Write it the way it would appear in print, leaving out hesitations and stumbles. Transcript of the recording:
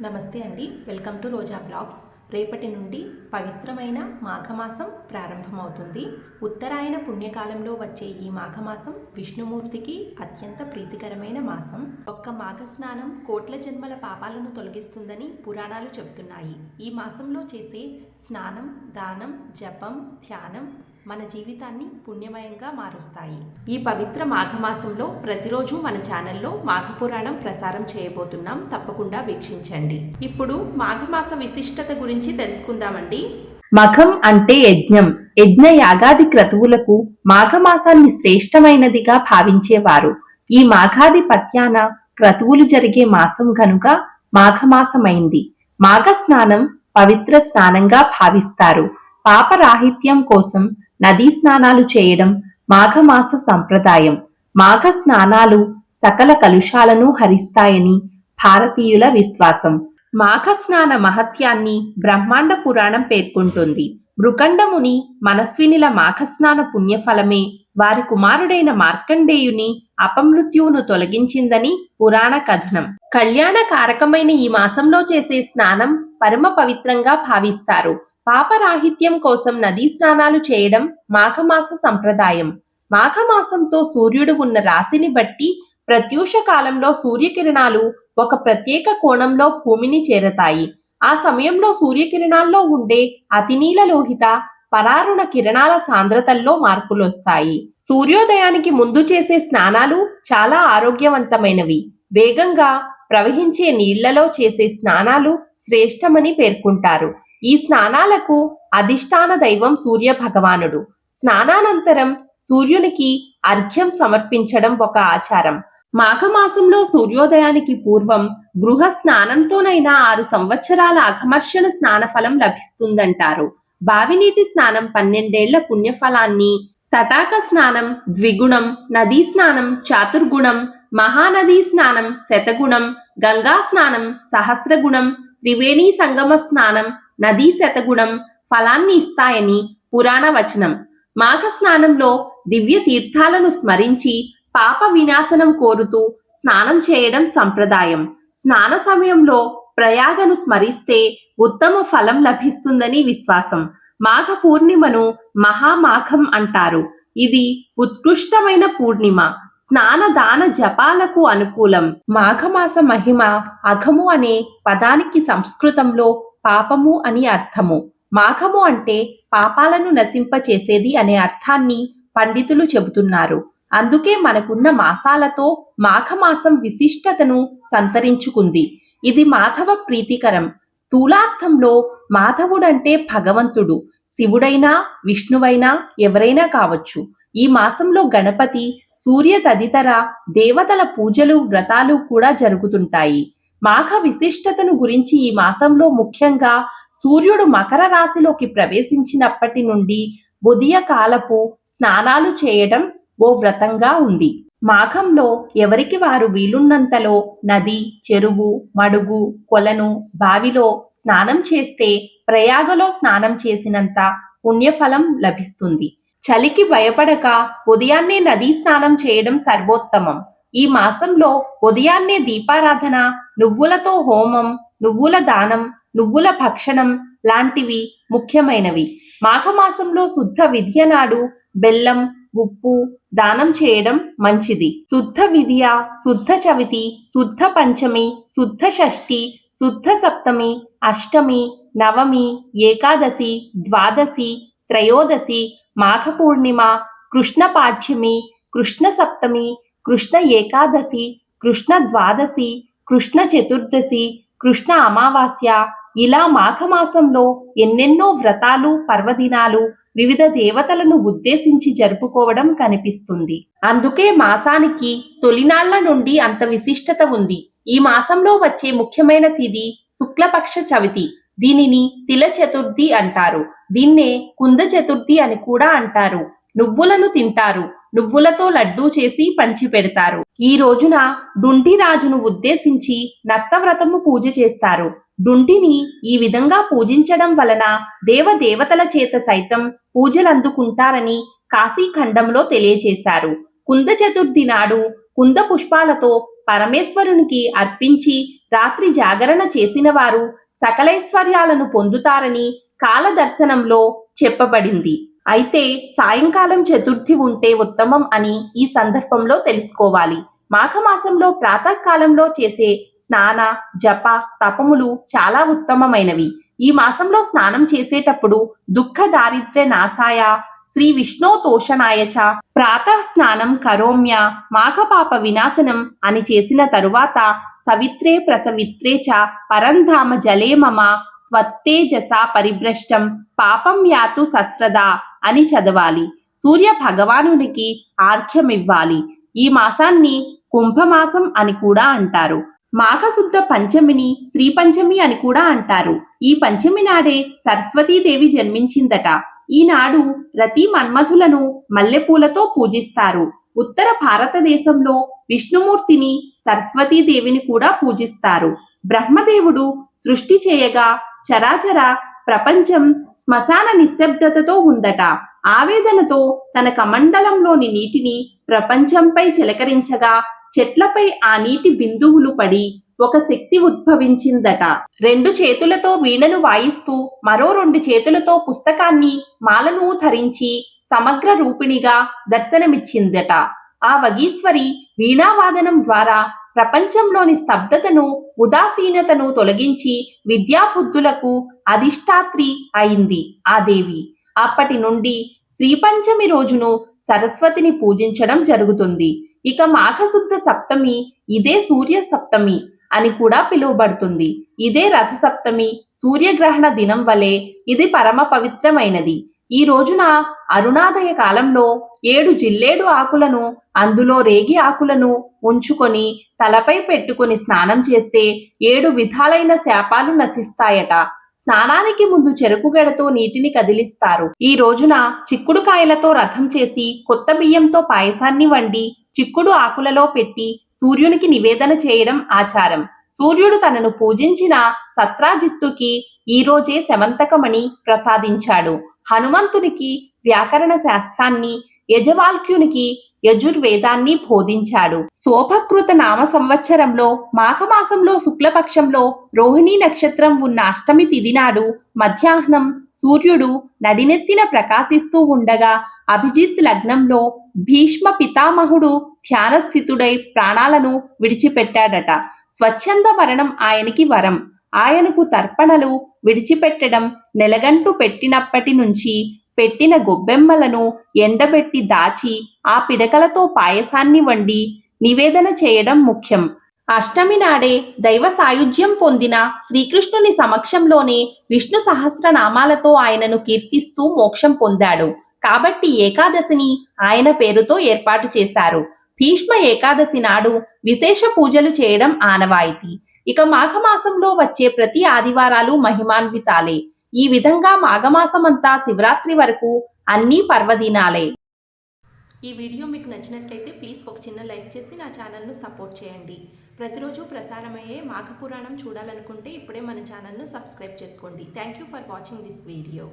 నమస్తే అండి. Welcome to Roja blogs. రేపటి నుండి పవిత్రమైన మాఘమాసం ప్రారంభమవుతుంది. ఉత్తరాయణ పుణ్యకాలంలో వచ్చే ఈ మాఘమాసం విష్ణుమూర్తికి అత్యంత ప్రీతికరమైన మాసం. ఒక్క మాఘ స్నానం కోట్ల జన్మల పాపాలను తొలగిస్తుందని పురాణాలు చెబుతున్నాయి. ఈ మాసంలో చేసే స్నానం, దానం, జపం, ధ్యానం మన జీవితాన్ని పుణ్యమయంగా మారుస్తాయి. ఈ పవిత్ర మాఘమాసంలో ప్రతిరోజు మన ఛానల్లో మాఘపురాణం ప్రసారం చేయబోతున్నాం. తప్పకుండా వీక్షించండి. ఇప్పుడు మాఘమాస విశిష్టత గురించి తెలుసుకుందామండి. మఘం అంటే యజ్ఞం. యజ్ఞ యాగాది క్రతువులకు మాఘమాసాన్ని శ్రేష్టమైనదిగా భావించేవారు. ఈ మాఘాధిపత్యాన క్రతువులు జరిగే మాసం గనుక మాఘమాసమైంది. మాఘ స్నానం పవిత్ర స్నానంగా భావిస్తారు. పాపరాహిత్యం కోసం నదీ స్నానాలు చేయడం మాఘమాస సంప్రదాయం. మాఘ స్నానాలు సకల కలుషాలను హరిస్తాయని భారతీయుల విశ్వాసం. మాఘ స్నాన మహత్యాన్ని బ్రహ్మాండ పురాణం పేర్కొంటుంది. మృకండముని మనస్వినిల మాఘస్నాన పుణ్యఫలమే వారి కుమారుడైన మార్కండేయుని అపమృత్యువును తొలగించిందని పురాణ కథనం. కళ్యాణకారకమైన ఈ మాసంలో చేసే స్నానం పరమ పవిత్రంగా భావిస్తారు. పాపరాహిత్యం కోసం నదీ స్నానాలు చేయడం మాఘమాస సంప్రదాయం. మాఘమాసంతో సూర్యుడు ఉన్న రాశిని బట్టి ప్రత్యూష కాలంలో సూర్యకిరణాలు ఒక ప్రత్యేక కోణంలో భూమిని చేరతాయి. ఆ సమయంలో సూర్యకిరణాల్లో ఉండే అతినీల లోహిత పరారుణ కిరణాల సాంద్రతల్లో మార్పులొస్తాయి. సూర్యోదయానికి ముందు చేసే స్నానాలు చాలా ఆరోగ్యవంతమైనవి. వేగంగా ప్రవహించే నీళ్లలో చేసే స్నానాలు శ్రేష్టమని పేర్కొంటారు. ఈ స్నానాలకు అధిష్టాన దైవం సూర్య భగవానుడు. స్నానానంతరం సూర్యునికి అర్ఘ్యం సమర్పించడం ఒక ఆచారం. మాఘమాసంలో సూర్యోదయానికి పూర్వం గృహ స్నానంతోనైనా 6 సంవత్సరాల అఘమర్షణ స్నాన ఫలం లభిస్తుందంటారు. బావినీటి స్నానం 12 ఏళ్ల పుణ్యఫలాన్ని, తటాక స్నానం ద్విగుణం, నదీ స్నానం చాతుర్గుణం, మహానదీ స్నానం శతగుణం, గంగా స్నానం సహస్రగుణం, త్రివేణీ సంగమ స్నానం నదీ శతగుణం ఫలాన్ని ఇస్తాయని పురాణ వచనం. మాఘ స్నానంలో దివ్య తీర్థాలను స్మరించి పాప వినాశనం కోరుతూ స్నానం చేయడం సంప్రదాయం. స్నాన సమయంలో ప్రయాగను స్మరిస్తే ఉత్తమ ఫలం లభిస్తుందని విశ్వాసం. మాఘ పూర్ణిమను మహామాఘం అంటారు. ఇది ఉత్కృష్టమైన పూర్ణిమ. స్నాన దాన జపాలకు అనుకూలం. మాఘమాస మహిమ. అఘము అనే పదానికి సంస్కృతంలో పాపము అని అర్థము. మాఘము అంటే పాపాలను నశింపచేసేది అనే అర్థాన్ని పండితులు చెబుతున్నారు. అందుకే మనకున్న మాసాలతో మాఘమాసం విశిష్టతను సంతరించుకుంది. ఇది మాధవ ప్రీతికరం. స్థూలార్థంలో మాధవుడంటే భగవంతుడు. శివుడైనా విష్ణువైనా ఎవరైనా కావచ్చు. ఈ మాసంలో గణపతి, సూర్య తదితర దేవతల పూజలు, వ్రతాలు కూడా జరుగుతుంటాయి. మాఘ విశిష్టతను గురించి ఈ మాసంలో ముఖ్యంగా సూర్యుడు మకర రాశిలోకి ప్రవేశించినప్పటి నుండి ఉదయ కాలపు స్నానాలు చేయడం ఓ వ్రతంగా ఉంది. మాఘంలో ఎవరికి వారు వీలున్నంతలో నది, చెరువు, మడుగు, కొలను, బావిలో స్నానం చేస్తే ప్రయాగలో స్నానం చేసినంత పుణ్యఫలం లభిస్తుంది. చలికి భయపడక ఉదయాన్నే నదీ స్నానం చేయడం సర్వోత్తమం. ఈ మాసంలో ఉదయాన్నే దీపారాధన, నువ్వులతో హోమం, నువ్వుల దానం, నువ్వుల భక్షణం లాంటివి ముఖ్యమైనవి. మాఘమాసంలో శుద్ధ విద్య నాడు బెల్లం, ఉప్పు దానం చేయడం మంచిది. శుద్ధ విద్య, శుద్ధ చవితి, శుద్ధ పంచమి, శుద్ధ షష్ఠి, శుద్ధ సప్తమి, అష్టమి, నవమి, ఏకాదశి, ద్వాదశి, త్రయోదశి, మాఘ పూర్ణిమ, కృష్ణ పాఠ్యమి, కృష్ణ సప్తమి, కృష్ణ ఏకాదశి, కృష్ణ ద్వాదశి, కృష్ణ చతుర్దశి, కృష్ణ అమావాస్య ఇలా మాఘమాసంలో ఎన్నెన్నో వ్రతాలు, పర్వదినాలు వివిధ దేవతలను ఉద్దేశించి జరుపుకోవడం కనిపిస్తుంది. అందుకే మాసానికి తొలినాళ్ల నుండి అంత విశిష్టత ఉంది. ఈ మాసంలో వచ్చే ముఖ్యమైన తిథి శుక్లపక్ష చవితి. దీనిని తిల చతుర్థి అంటారు. దీన్నే కుంద చతుర్థి అని కూడా అంటారు. నువ్వులను తింటారు. నువ్వులతో లడ్డూ చేసి పంచి పెడతారు. ఈ రోజున డుండి రాజును ఉద్దేశించి నక్తవ్రతము పూజ చేస్తారు. డుండిని ఈ విధంగా పూజించడం వలన దేవదేవతల చేత సైతం పూజలందుకుంటారని కాశీఖండంలో తెలియజేశారు. కుంద చతుర్థి నాడు కుంద పుష్పాలతో పరమేశ్వరునికి అర్పించి రాత్రి జాగరణ చేసిన వారు సకలైశ్వర్యాలను పొందుతారని కాలదర్శనంలో చెప్పబడింది. అయితే సాయంకాలం చతుర్థి ఉంటే ఉత్తమం అని ఈ సందర్భంలో తెలుసుకోవాలి. మాఘమాసంలో ప్రాతకాలంలో చేసే స్నాన, జప, తపములు చాలా ఉత్తమమైనవి. ఈ మాసంలో స్నానం చేసేటప్పుడు దుఃఖ దారిద్ర్య నాశాయ శ్రీ విష్ణో తోషణాయ చ ప్రాతః స్నానం కరోమ్య మాఘపాప వినాశనం అని చేసిన తరువాత సవిత్రే ప్రసవిత్రే చ పరంధామ జలే మమ త్వత్తేజసా పరిభ్రష్టం పాపం యాతు సస్రదా అని చదవాలి. సూర్య భగవానునికి ఆర్ఘ్యమివ్వాలి. ఈ మాసాన్ని కుంభమాసం అని కూడా అంటారు. మాఘశుద్ధ పంచమిని శ్రీ పంచమి అని కూడా అంటారు. ఈ పంచమి నాడే సరస్వతీదేవి జన్మించిందట. ఈనాడు రతి మన్మథులను మల్లెపూలతో పూజిస్తారు. ఉత్తర భారతదేశంలో విష్ణుమూర్తిని సరస్వతీదేవిని కూడా పూజిస్తారు. బ్రహ్మదేవుడు సృష్టి చేయగా చరాచర ప్రపంచం శ్మశాన నిశ్శబ్దతతో ఉందట. ఆవేదనతో తన కమండలంలోని నీటిని ప్రపంచంపై చిలకరించగా చెట్లపై ఆ నీటి బిందువులు పడి ఒక శక్తి ఉద్భవించిందట. 2 చేతులతో వీణను వాయిస్తూ మరో 2 చేతులతో పుస్తకాన్ని మాలను ధరించి సమగ్ర రూపిణిగా దర్శనమిచ్చిందట. ఆ వగీశ్వరి వీణావాదనం ద్వారా ప్రపంచంలోని స్తబ్దతను, ఉదాసీనతను తొలగించి విద్యాబుద్ధులకు అధిష్టాత్రి అయింది ఆ దేవి. అప్పటి నుండి శ్రీపంచమి రోజును సరస్వతిని పూజించడం జరుగుతుంది. ఇక మాఘశుద్ధ సప్తమి ఇదే సూర్య సప్తమి అని కూడా పిలువబడుతుంది. ఇదే రథ సప్తమి, సూర్యగ్రహణ దినం వలె ఇది పరమ పవిత్రమైనది. ఈ రోజున అరుణాదయ కాలంలో 7 జిల్లేడు ఆకులను, అందులో రేగి ఆకులను ఉంచుకొని తలపై పెట్టుకుని స్నానం చేస్తే 7 విధాలైన శాపాలు నశిస్తాయట. స్నానానికి ముందు చెరుకు గడతో నీటిని కదిలిస్తారు. ఈ రోజున చిక్కుడుకాయలతో రథం చేసి కొత్త బియ్యంతో పాయసాన్ని వండి చిక్కుడు ఆకులలో పెట్టి సూర్యునికి నివేదన చేయడం ఆచారం. సూర్యుడు తనను పూజించిన సత్రాజిత్తుకి ఈ రోజే శమంతకమణి ప్రసాదించాడు. హనుమంతునికి వ్యాకరణ శాస్త్రాన్ని, యజవాల్క్యునికి యజుర్వేదాన్ని బోధించాడు. శోభకృత నామ సంవత్సరంలో మాఘమాసంలో శుక్లపక్షంలో రోహిణీ నక్షత్రం ఉన్న అష్టమి తిథి నాడు మధ్యాహ్నం సూర్యుడు నడినెత్తిన ప్రకాశిస్తూ ఉండగా అభిజిత్ లగ్నంలో భీష్మ పితామహుడు ధ్యానస్థితుడై ప్రాణాలను విడిచిపెట్టాడట. స్వచ్ఛంద మరణం ఆయనకి వరం. ఆయనకు తర్పణలు విడిచిపెట్టడం నెలగంటు పెట్టినప్పటి నుంచి పెట్టిన గొబ్బెమ్మలను ఎండబెట్టి దాచి ఆ పిడకలతో పాయసాన్ని వండి నివేదన చేయడం ముఖ్యం. అష్టమి నాడే దైవ సాయుధ్యం పొందిన శ్రీకృష్ణుని సమక్షంలోనే విష్ణు సహస్రనామాలతో ఆయనను కీర్తిస్తూ మోక్షం పొందాడు. కాబట్టి ఏకాదశిని ఆయన పేరుతో ఏర్పాటు చేశారు. భీష్మ ఏకాదశి నాడు విశేష పూజలు చేయడం ఆనవాయితీ. ఇక మాఘమాసంలో వచ్చే ప్రతి ఆదివారాలు మహిమాన్వితాలే. ఈ విధంగా మాఘమాసమంతా శివరాత్రి వరకు అన్నీ పర్వదినాలే. ఈ వీడియో మీకు నచ్చినట్లయితే ప్లీజ్ ఒక చిన్న లైక్ చేసి నా ఛానల్ను సపోర్ట్ చేయండి. ప్రతిరోజు ప్రసారమయ్యే మాఘపురాణం చూడాలనుకుంటే ఇప్పుడే మన ఛానల్ను సబ్స్క్రైబ్ చేసుకోండి. Thank you for watching this video.